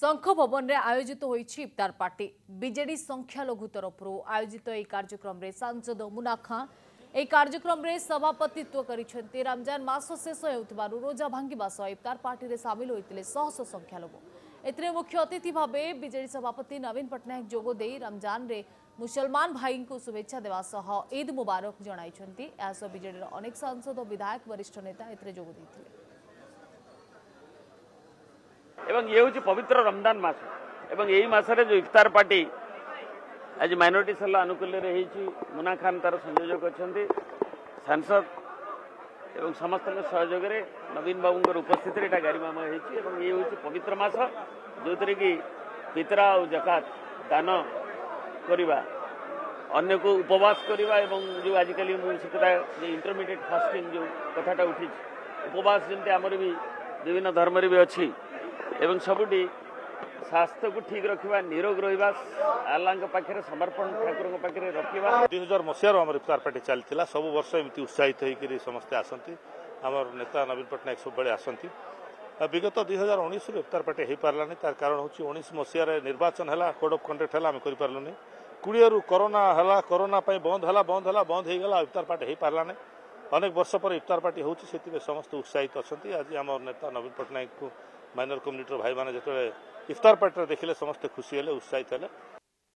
शंख भवन में आयोजित होइछि इफ्तार पार्टी। बीजेडी संख्यालघु तरफ आयोजित यह कार्यक्रम में सांसद मुना खां यह कार्यक्रम में सभापतित्व करिसेंती। रमजान मास शेष होउथिबारु रोजा भांगिबा सह इफ्तार पार्टी में सामिल होइतिले शह शह संख्यालघु। एथिरे मुख्य अतिथि भाव बीजेडी सभापति नवीन पट्टनायक जोगदे रमजान रे मुसलमान भाई को शुभेच्छा देवा सह ईद मुबारक जणाइछंती। यासह बीजेडी अनेक सांसद और विधायक वरिष्ठ नेता एथिरे जोग दैथिले। एवं ये हूँ पवित्र रमजान मास एवं यही मासरे जो इफ्तार पार्टी आज माइनॉरिटी सेल अनुकूल मुना खान तार संयोजक अच्छा सांसद एवं समस्त सहयोग नवीन बाबू उपस्थित गारिमाम हो ये हूँ पवित्र मास जो थी कि पितरा और जकात दान करवा अन्य को उपवास करवा जो आजिकल इंटरमीडिएट फास्टिंग जो कथाटा उठी उपवास जमी आमर भी विभिन्न धर्म भी अच्छी एवं सबुठी स्वास्थ्य को ठीक रखा निरोग रहा आल्ला पाखे समर्पण ठाकुर पाखे रखा 2000 मसीहार आम इफ्तार पार्टी चलता सब वर्ष एमती उत्साहित होकर समस्ते आसती आमर नेता नवीन पट्टनायक सब बड़े आसती विगत 2019 इफ्तार पार्टी हो पारानी तार कारण हूँ 19 मसीहार निर्वाचन है कोड ऑफ कंडक्ट है आम करूँ 20 रु कोरोना है कोरोना बंद हो गला इफ्तार पार्टी हो पारानी अनेक वर्ष पर इफ्तार पार्टी होती समस्त उत्साहित अच्छा आज आम नेता नवीन पट्टनायक को माइनर कम्युनिटी भाई मैंने जो इफ्तार पार्टी देखिले समस्ते खुशी हेले उत्साहित हेले।